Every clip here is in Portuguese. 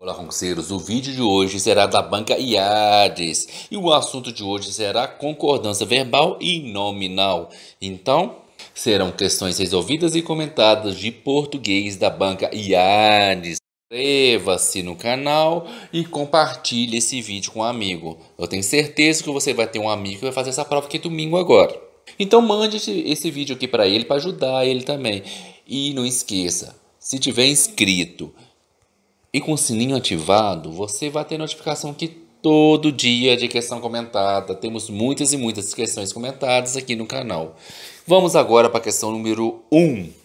Olá, concurseiros. O vídeo de hoje será da banca IADES e o assunto de hoje será concordância verbal e nominal. Então, serão questões resolvidas e comentadas de português da banca IADES. Inscreva-se no canal e compartilhe esse vídeo com um amigo. Eu tenho certeza que você vai ter um amigo que vai fazer essa prova aqui domingo agora. Então mande esse vídeo aqui para ele, para ajudar ele também. E não esqueça, se tiver inscrito e com o sininho ativado, você vai ter notificação que todo dia de questão comentada. Temos muitas e muitas questões comentadas aqui no canal. Vamos agora para a questão número 1.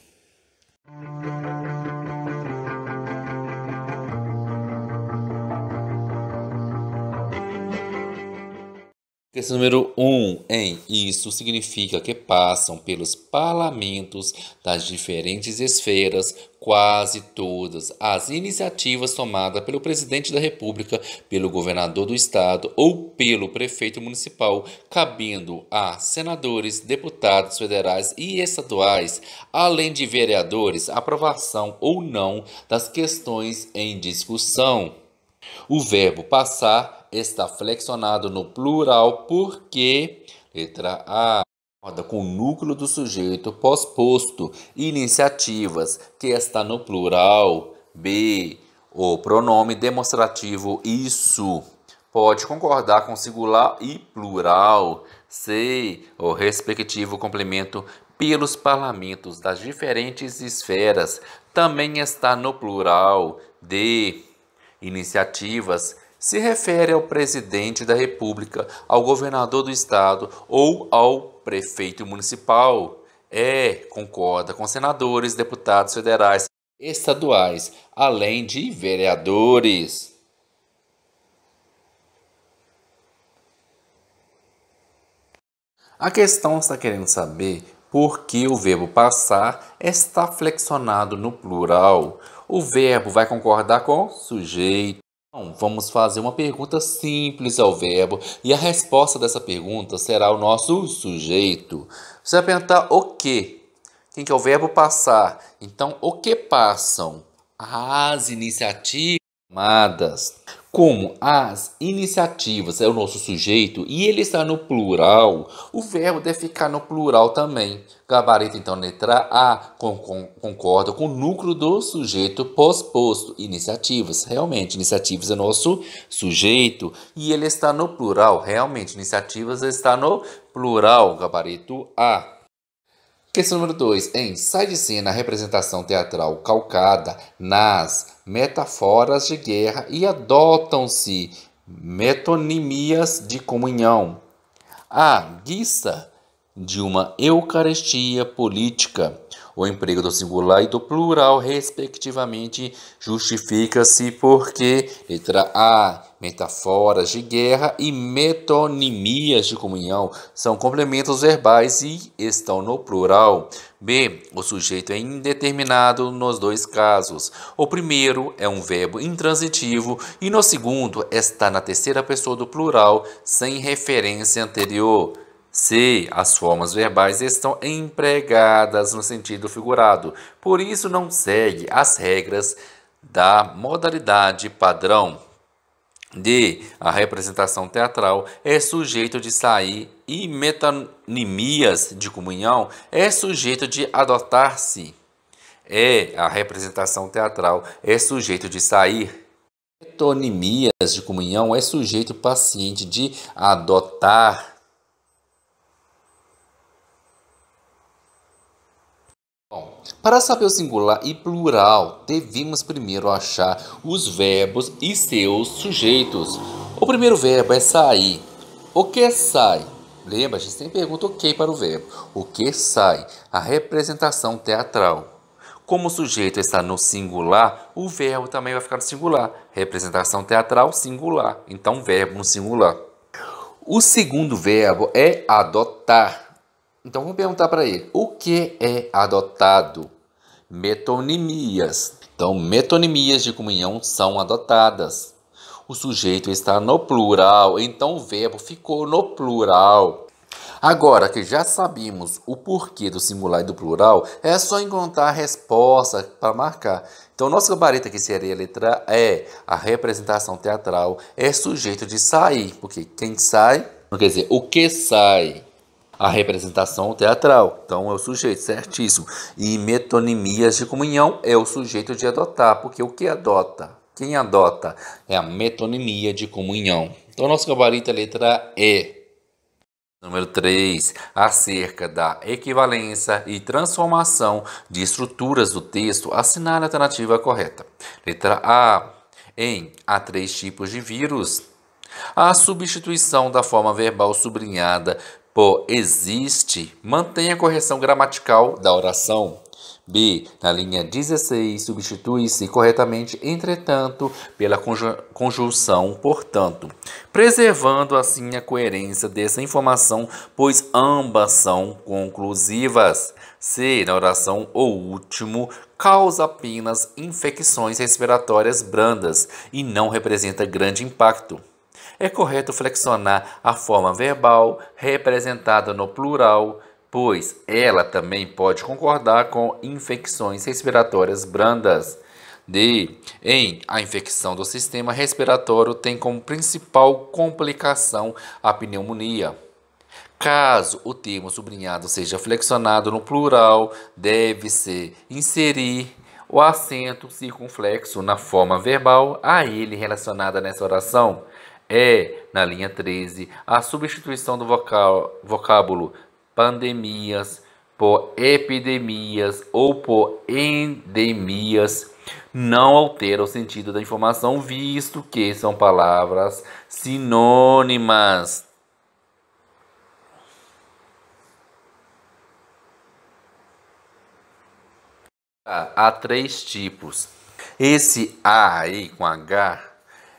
Questão número 1. Isso significa que passam pelos parlamentos das diferentes esferas quase todas as iniciativas tomadas pelo presidente da República, pelo governador do estado ou pelo prefeito municipal, cabendo a senadores, deputados federais e estaduais, além de vereadores, aprovação ou não das questões em discussão. O verbo passar está flexionado no plural porque, letra A, concorda com o núcleo do sujeito pós-posto, iniciativas, que está no plural. B, o pronome demonstrativo isso pode concordar com singular e plural. C, o respectivo complemento pelos parlamentos das diferentes esferas também está no plural. D, iniciativas se refere ao presidente da República, ao governador do estado ou ao prefeito municipal. Concorda com senadores, deputados federais, estaduais, além de vereadores. A questão está querendo saber por que o verbo passar está flexionado no plural. O verbo vai concordar com sujeito. Então, vamos fazer uma pergunta simples ao verbo e a resposta dessa pergunta será o nosso sujeito. Você vai perguntar o quê? Quem que é o verbo passar? Então, o que passam? As iniciativas tomadas. Como as iniciativas é o nosso sujeito e ele está no plural, o verbo deve ficar no plural também. Gabarito, então, letra A, concorda com o núcleo do sujeito pós-posto. Iniciativas, realmente, iniciativas é nosso sujeito e ele está no plural. Realmente, iniciativas está no plural. Gabarito A. Questão número 2. Sai de cena a representação teatral calcada nas metáforas de guerra e adotam-se metonimias de comunhão. A guisa de uma eucaristia política. O emprego do singular e do plural, respectivamente, justifica-se porque, letra A, metáforas de guerra e metonimias de comunhão são complementos verbais e estão no plural. B, o sujeito é indeterminado nos dois casos. O primeiro é um verbo intransitivo e no segundo está na terceira pessoa do plural, sem referência anterior. C, as formas verbais estão empregadas no sentido figurado, por isso não segue as regras da modalidade padrão. D, a representação teatral é sujeito de sair e metonimias de comunhão é sujeito de adotar-se. A representação teatral é sujeito de sair. Metonimias de comunhão é sujeito paciente de adotar. Para saber o singular e plural, devemos primeiro achar os verbos e seus sujeitos. O primeiro verbo é sair. O que sai? Lembra, a gente sempre pergunta o que para o verbo. O que sai? A representação teatral. Como o sujeito está no singular, o verbo também vai ficar no singular. Representação teatral, singular. Então, verbo no singular. O segundo verbo é adotar. Então, vamos perguntar para ele, o que é adotado? Metonimias. Então, metonimias de comunhão são adotadas. O sujeito está no plural, então o verbo ficou no plural. Agora que já sabemos o porquê do singular e do plural, é só encontrar a resposta para marcar. Então, nosso gabarito aqui seria a letra E. A representação teatral é sujeito de sair, porque quem sai, não quer dizer, o que sai? A representação teatral. Então, é o sujeito, certíssimo. E metonimias de comunhão é o sujeito de adotar, porque o que adota? Quem adota? É a metonimia de comunhão. Então, nosso gabarito é a letra E. Número 3. Acerca da equivalência e transformação de estruturas do texto, assinale a alternativa correta. Letra A. Há três tipos de vírus. A substituição da forma verbal sublinhada por existe mantém a correção gramatical da oração. B. Na linha 16, substitui-se corretamente, entretanto, pela conjunção portanto, preservando assim a coerência dessa informação, pois ambas são conclusivas. C. Na oração o último causa apenas infecções respiratórias brandas e não representa grande impacto. É correto flexionar a forma verbal representada no plural, pois ela também pode concordar com infecções respiratórias brandas. D. A infecção do sistema respiratório tem como principal complicação a pneumonia. Caso o termo sublinhado seja flexionado no plural, deve-se inserir o acento circunflexo na forma verbal a ele relacionada nessa oração. Na linha 13, a substituição do vocábulo pandemias por epidemias ou por endemias não altera o sentido da informação, visto que são palavras sinônimas. Há três tipos. Esse A aí com H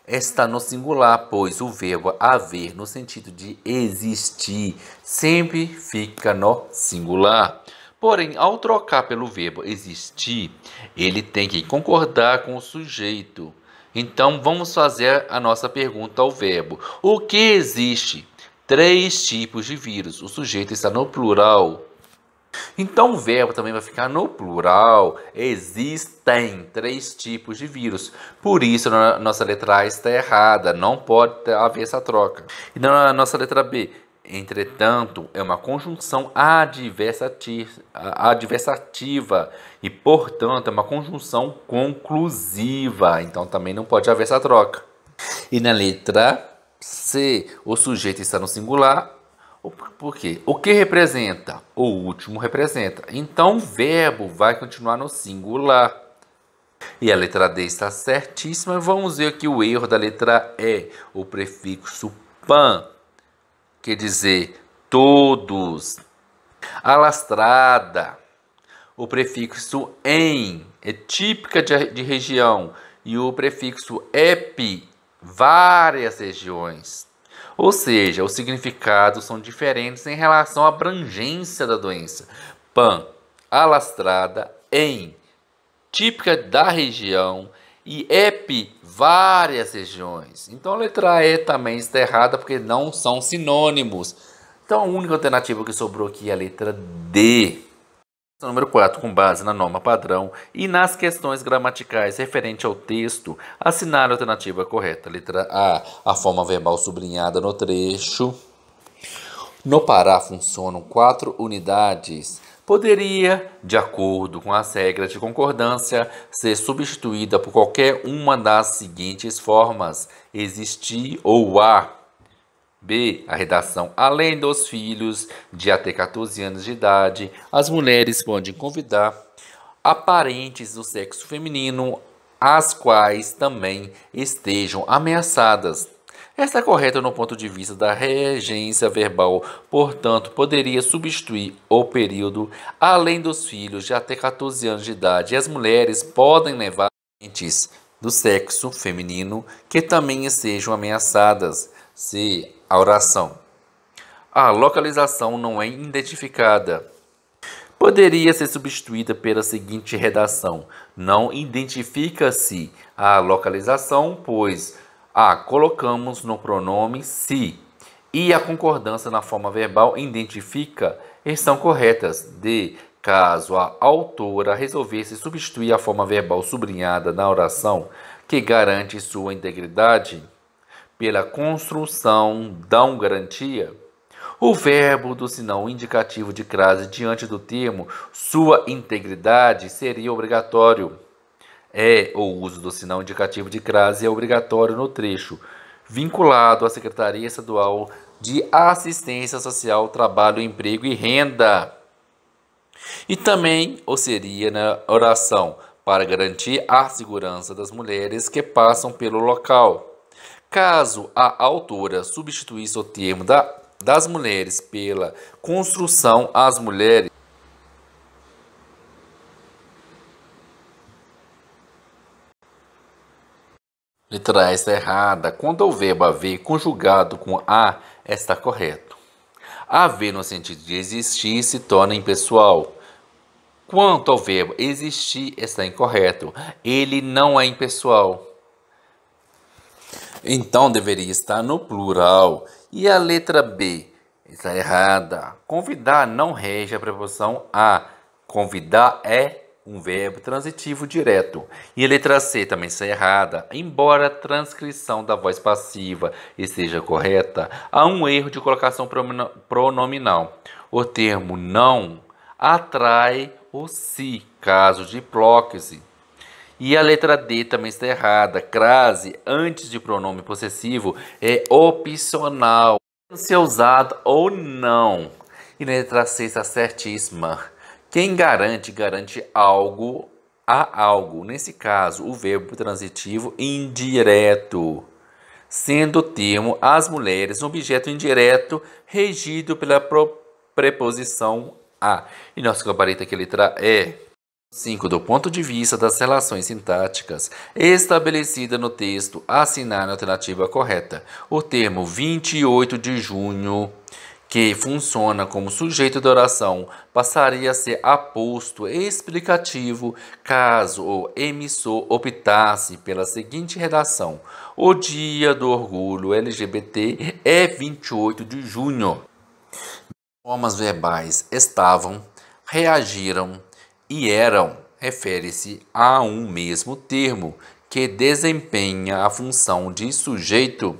está no singular, pois o verbo haver, no sentido de existir, sempre fica no singular. Porém, ao trocar pelo verbo existir, ele tem que concordar com o sujeito. Então, vamos fazer a nossa pergunta ao verbo. O que existe? Três tipos de vírus. O sujeito está no plural. Então o verbo também vai ficar no plural. Existem três tipos de vírus. Por isso a nossa letra A está errada. Não pode haver essa troca. E na nossa letra B, entretanto, é uma conjunção adversativa e, portanto, é uma conjunção conclusiva. Então também não pode haver essa troca. E na letra C, o sujeito está no singular. Por quê? O que representa? O último representa. Então o verbo vai continuar no singular. E a letra D está certíssima. Vamos ver aqui o erro da letra E. O prefixo pan quer dizer todos. Alastrada. O prefixo em é típica de região. E o prefixo epi, várias regiões. Ou seja, os significados são diferentes em relação à abrangência da doença. Pan, alastrada, em, típica da região, e epi, várias regiões. Então a letra E também está errada porque não são sinônimos. Então a única alternativa que sobrou aqui é a letra D. Número 4, com base na norma padrão e nas questões gramaticais referente ao texto, assinale a alternativa correta. Letra A forma verbal sublinhada no trecho. No Pará funcionam 4 unidades. Poderia, de acordo com as regras de concordância, ser substituída por qualquer uma das seguintes formas: existir ou há. B. A redação: além dos filhos de até 14 anos de idade, as mulheres podem convidar a parentes do sexo feminino, as quais também estejam ameaçadas. Esta é correta no ponto de vista da regência verbal, portanto, poderia substituir o período além dos filhos de até 14 anos de idade, e as mulheres podem levar parentes do sexo feminino que também estejam ameaçadas. C. A oração: a localização não é identificada. Poderia ser substituída pela seguinte redação: não identifica-se a localização, pois a colocamos no pronome se. E a concordância na forma verbal identifica estão corretas. D. Caso a autora resolvesse substituir a forma verbal sublinhada na oração que garante sua integridade pela construção dão garantia, o verbo do sinal indicativo de crase diante do termo sua integridade seria obrigatório. O uso do sinal indicativo de crase é obrigatório no trecho vinculado à Secretaria Estadual de Assistência Social, Trabalho, Emprego e Renda. E também o seria na oração para garantir a segurança das mulheres que passam pelo local. Caso a autora substituísse o termo das mulheres pela construção às mulheres, letra A está errada. Quando o verbo haver conjugado com a, está correto. Haver no sentido de existir se torna impessoal. Quanto ao verbo existir, está incorreto. Ele não é impessoal. Então deveria estar no plural. E a letra B está errada. Convidar não rege a preposição a. Convidar é um verbo transitivo direto. E a letra C também está errada. Embora a transcrição da voz passiva esteja correta, há um erro de colocação pronominal. O termo não atrai o si, caso de hipócrise. E a letra D também está errada. Crase antes de pronome possessivo é opcional. Pode ser usado ou não. E na letra C está certíssima. Quem garante, garante algo a algo. Nesse caso, o verbo transitivo indireto. Sendo o termo as mulheres um objeto indireto regido pela preposição a. E nosso gabarito aqui, letra E. 5. Do ponto de vista das relações sintáticas estabelecida no texto, assinar a alternativa correta. O termo 28 de junho, que funciona como sujeito da oração, passaria a ser aposto explicativo caso o emissor optasse pela seguinte redação: o Dia do Orgulho LGBT é 28 de junho. Formas verbais estavam, reagiram e eram refere-se a um mesmo termo que desempenha a função de sujeito.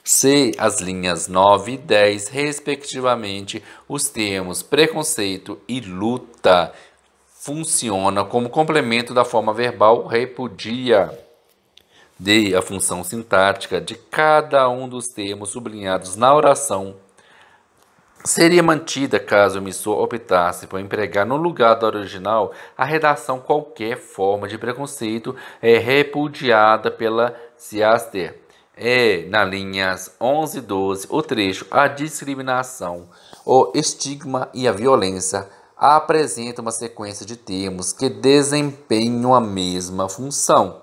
C. As linhas 9 e 10, respectivamente, os termos preconceito e luta funcionam como complemento da forma verbal repudia. D. A função sintática de cada um dos termos sublinhados na oração seria mantida caso o emissor optasse por empregar no lugar da original a redação qualquer forma de preconceito é repudiada pela Ciaster. Na linhas 11 e 12, o trecho a discriminação, o estigma e a violência apresenta uma sequência de termos que desempenham a mesma função.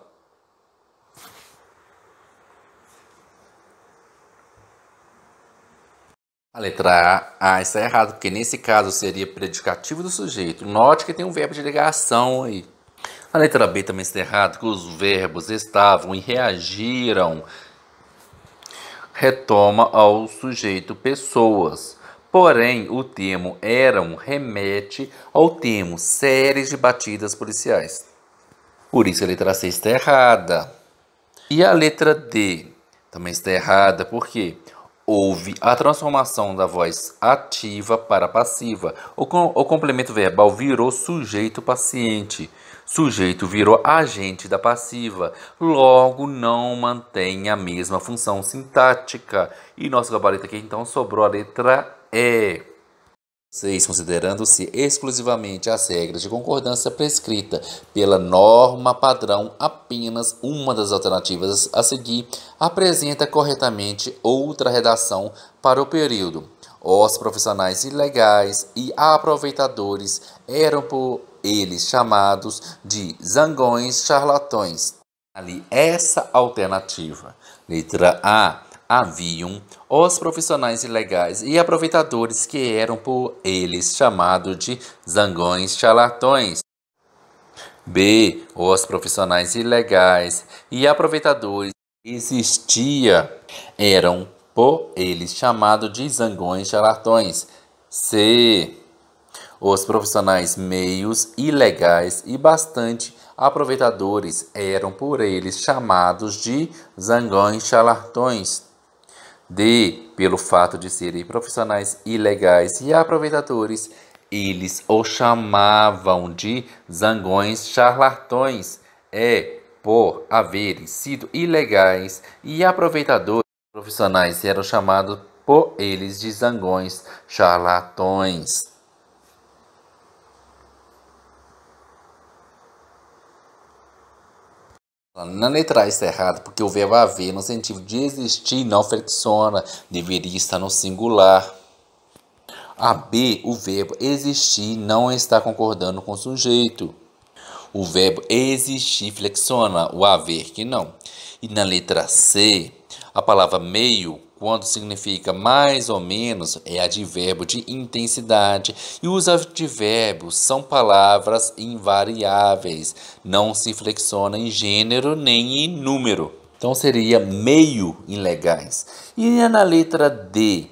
A letra A está errada, porque nesse caso seria predicativo do sujeito. Note que tem um verbo de ligação aí. A letra B também está errada, que os verbos estavam e reagiram retoma ao sujeito pessoas. Porém, o termo eram remete ao termo séries de batidas policiais. Por isso a letra C está errada. E a letra D também está errada, porque houve a transformação da voz ativa para passiva. O complemento verbal virou sujeito paciente. Sujeito virou agente da passiva. Logo, não mantém a mesma função sintática. E nosso gabarito aqui, então, sobrou a letra E. 6. Considerando-se exclusivamente as regras de concordância prescrita pela norma padrão, apenas uma das alternativas a seguir apresenta corretamente outra redação para o período. Os profissionais ilegais e aproveitadores eram por eles chamados de zangões charlatões. Ali, essa alternativa. Letra A. Haviam os profissionais ilegais e aproveitadores que eram por eles chamados de zangões charlatões. B. Os profissionais ilegais e aproveitadores que existia eram por eles chamados de zangões charlatões. C. Os profissionais meios ilegais e bastante aproveitadores eram por eles chamados de zangões charlatões. D. Pelo fato de serem profissionais ilegais e aproveitadores, eles os chamavam de zangões charlatões. E. Por haverem sido ilegais e aproveitadores, profissionais eram chamados por eles de zangões charlatões. Na letra A está errado, porque o verbo haver no sentido de existir não flexiona, deveria estar no singular. A B, o verbo existir não está concordando com o sujeito. O verbo existir flexiona, o haver que não. E na letra C, a palavra meio, quando significa mais ou menos, é advérbio de intensidade. E os advérbios são palavras invariáveis, não se flexiona em gênero nem em número. Então seria meio ilegais. E na letra D,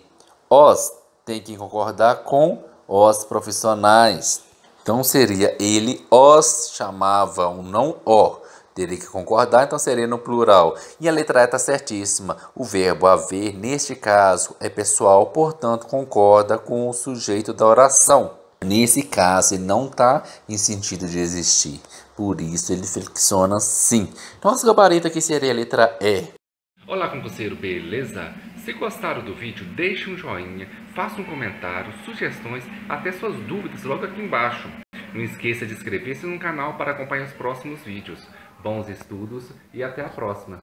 os tem que concordar com os profissionais. Então seria ele os chamavam, não o. Teria que concordar, então seria no plural. E a letra E está certíssima. O verbo haver, neste caso, é pessoal, portanto, concorda com o sujeito da oração. Nesse caso, ele não está em sentido de existir. Por isso, ele flexiona sim. Nosso gabarito aqui seria a letra E. Olá, concurseiro, beleza? Se gostaram do vídeo, deixe um joinha, faça um comentário, sugestões, até suas dúvidas logo aqui embaixo. Não esqueça de inscrever-se no canal para acompanhar os próximos vídeos. Bons estudos e até a próxima!